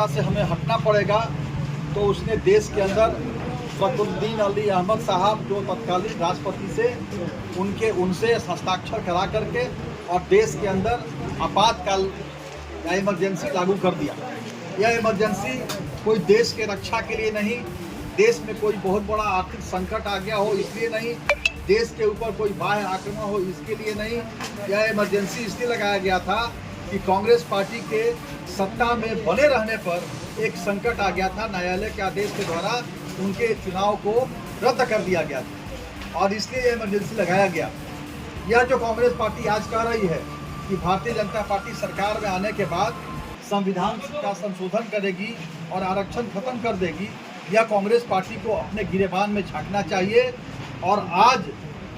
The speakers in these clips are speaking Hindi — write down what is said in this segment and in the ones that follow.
रास्ता से हमें हटना पड़ेगा, तो उसने देश के अंदर फखरुद्दीन अली अहमद साहब जो तत्कालीन राष्ट्रपति से उनसे हस्ताक्षर करा करके और देश के अंदर आपातकाल या इमरजेंसी लागू कर दिया। यह इमरजेंसी कोई देश के रक्षा के लिए नहीं, देश में कोई बहुत बड़ा आर्थिक संकट आ गया हो इसलिए नहीं, देश के ऊपर कोई बाह्य आक्रमण हो इसके लिए नहीं। यह इमरजेंसी इसलिए लगाया गया था कि कांग्रेस पार्टी के सत्ता में बने रहने पर एक संकट आ गया था। न्यायालय के आदेश के द्वारा उनके चुनाव को रद्द कर दिया गया था और इसलिए यह इमरजेंसी लगाया गया। यह जो कांग्रेस पार्टी आज कह रही है कि भारतीय जनता पार्टी सरकार में आने के बाद संविधान का संशोधन करेगी और आरक्षण खत्म कर देगी, यह कांग्रेस पार्टी को अपने गिरेबान में झांकना चाहिए। और आज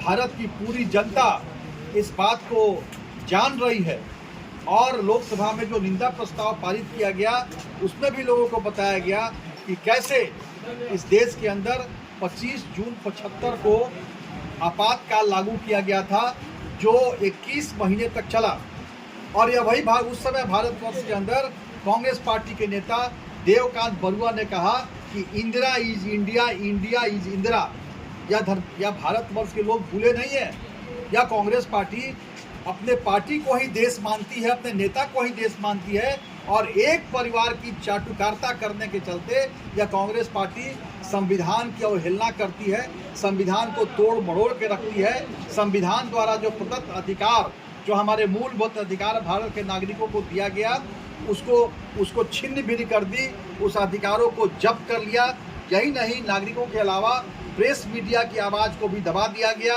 भारत की पूरी जनता इस बात को जान रही है और लोकसभा में जो निंदा प्रस्ताव पारित किया गया उसमें भी लोगों को बताया गया कि कैसे इस देश के अंदर 25 जून 75 को आपातकाल लागू किया गया था जो 21 महीने तक चला। और यह वही भाग उस समय भारतवर्ष के अंदर कांग्रेस पार्टी के नेता देवकांत बरुआ ने कहा कि Indira is India, India is Indira. या भारतवर्ष के लोग भूले नहीं है, या कांग्रेस पार्टी अपने पार्टी को ही देश मानती है, अपने नेता को ही देश मानती है और एक परिवार की चाटुकारिता करने के चलते यह कांग्रेस पार्टी संविधान की अवहेलना करती है, संविधान को तोड़ मरोड़ के रखती है। संविधान द्वारा जो प्रदत्त अधिकार, जो हमारे मूलभूत अधिकार भारत के नागरिकों को दिया गया, उसको छिन्न भिन्न कर दी, उस अधिकारों को जब्त कर लिया। यही नहीं, नागरिकों के अलावा प्रेस मीडिया की आवाज़ को भी दबा दिया गया,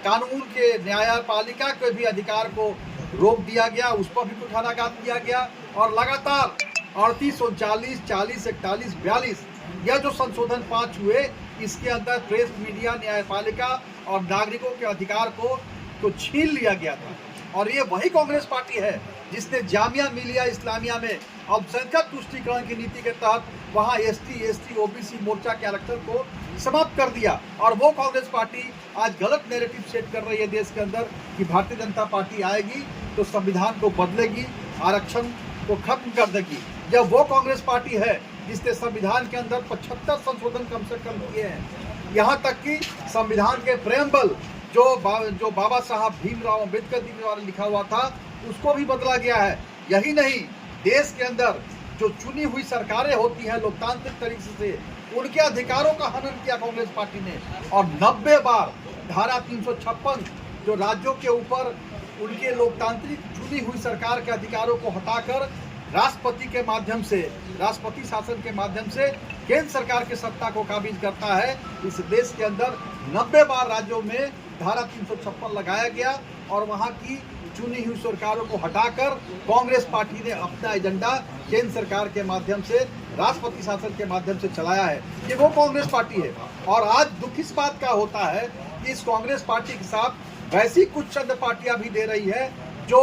कानून के न्यायपालिका के भी अधिकार को रोक दिया गया, उस पर भी कुठाराघात किया गया। और लगातार 38, 39, 40, 41, 42 यह जो संशोधन 5 हुए, इसके अंदर प्रेस मीडिया, न्यायपालिका और नागरिकों के अधिकार को छीन लिया गया था। और ये वही कांग्रेस पार्टी है जिसने जामिया मिलिया इस्लामिया में अल्पसंख्यक तुष्टीकरण की नीति के तहत वहाँ ST, OBC मोर्चा के आरक्षण को समाप्त कर दिया। और वो कांग्रेस पार्टी आज गलत नैरेटिव सेट कर रही है देश के अंदर कि भारतीय जनता पार्टी आएगी तो संविधान को बदलेगी, आरक्षण को खत्म कर देगी। जब वो कांग्रेस पार्टी है जिसने संविधान के अंदर 75 संशोधन कम से कम किए हैं, यहाँ तक कि संविधान के प्रेम्बल जो बाबा साहब भीमराव अम्बेडकर जी द्वारा लिखा हुआ था उसको भी बदला गया है। यही नहीं, देश के अंदर जो चुनी हुई सरकारें होती हैं लोकतांत्रिक तरीके से, उनके अधिकारों का हनन किया कांग्रेस पार्टी ने। और 90 बार धारा 356 जो राज्यों के ऊपर उनके लोकतांत्रिक चुनी हुई सरकार के अधिकारों को हटाकर राष्ट्रपति के माध्यम से, राष्ट्रपति शासन के माध्यम से केंद्र सरकार की सत्ता को काबिज करता है। इस देश के अंदर 90 बार राज्यों में धारा 356 लगाया गया और वहाँ की चुनी हुई सरकारों को हटाकर कांग्रेस पार्टी ने अपना एजेंडा केंद्र सरकार के माध्यम से, राष्ट्रपति शासन के माध्यम से चलाया है। ये वो कांग्रेस पार्टी है। और आज दुख इस बात का होता है कि इस कांग्रेस पार्टी के साथ वैसी कुछ चंद पार्टियां भी दे रही है जो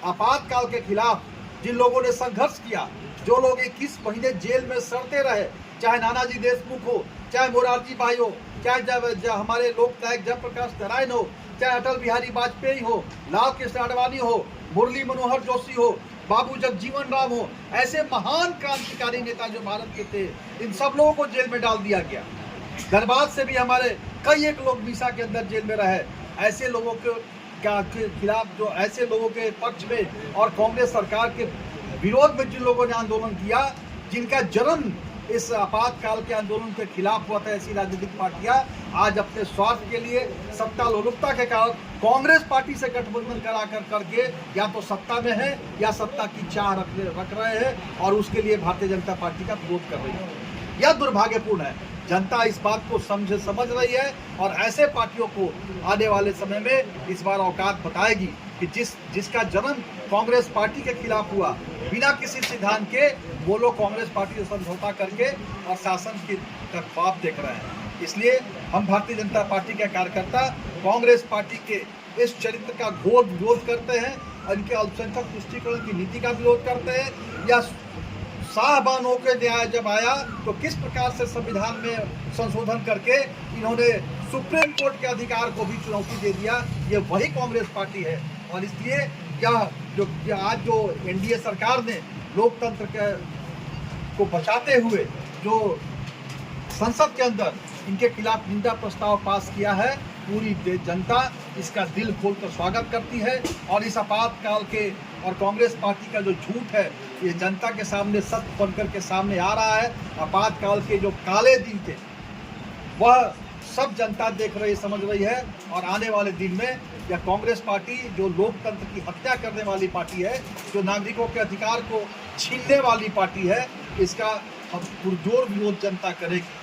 आपातकाल के खिलाफ जिन लोगों ने संघर्ष किया, जो लोग 21 महीने जेल में सड़ते रहे, चाहे नानाजी देशमुख हो, चाहे मोरारजी भाई हो, चाहे हमारे लोकनायक जयप्रकाश नारायण हो, चाहे अटल बिहारी वाजपेयी हो, लाल कृष्ण आडवाणी हो, मुरली मनोहर जोशी हो, बाबू जगजीवन राम हो, ऐसे महान क्रांतिकारी नेता जो भारत के थे, इन सब लोगों को जेल में डाल दिया गया। धनबाद से भी हमारे कई एक लोग मीसा के अंदर जेल में रहे। ऐसे लोगों के खिलाफ, जो ऐसे लोगों के पक्ष में और कांग्रेस सरकार के विरोध में जिन लोगों ने आंदोलन किया, जिनका जन्म इस आपातकाल के आंदोलन के खिलाफ हुआ था, ऐसी राजनीतिक पार्टियां आज अपने स्वार्थ के लिए, सत्ता लोलुपता के कारण कांग्रेस पार्टी से गठबंधन करके या तो सत्ता में है या सत्ता की चाह रख रहे हैं और उसके लिए भारतीय जनता पार्टी का विरोध कर रही है। यह दुर्भाग्यपूर्ण है। जनता इस बात को समझ रही है और ऐसे पार्टियों को आने वाले समय में इस बार औकात बताएगी कि जिसका जन्म कांग्रेस पार्टी के खिलाफ हुआ, बिना किसी सिद्धांत के वो लोग कांग्रेस पार्टी से समझौता करके और शासन की तरफ बात देख रहे हैं। इसलिए हम भारतीय जनता पार्टी के कार्यकर्ता कांग्रेस पार्टी के इस चरित्र का घोर विरोध करते हैं, इनके अल्पसंख्यक तुष्टीकरण की नीति का विरोध करते हैं। या शाहबान होकर न्याय जब आया तो किस प्रकार से संविधान में संशोधन करके इन्होंने सुप्रीम कोर्ट के अधिकार को भी चुनौती दे दिया, ये वही कांग्रेस पार्टी है। और इसलिए आज जो एनडीए सरकार ने लोकतंत्र के को बचाते हुए जो संसद के अंदर इनके खिलाफ निंदा प्रस्ताव पास किया है, पूरी जनता इसका दिल खोलकर स्वागत करती है। और इस आपातकाल के और कांग्रेस पार्टी का जो झूठ है ये जनता के सामने सत्य बनकर के सामने आ रहा है। आपातकाल के जो काले दिन थे वह सब जनता देख रही समझ रही है। और आने वाले दिन में यह कांग्रेस पार्टी जो लोकतंत्र की हत्या करने वाली पार्टी है, जो नागरिकों के अधिकार को छीनने वाली पार्टी है, इसका पुरजोर विरोध जनता करेगी।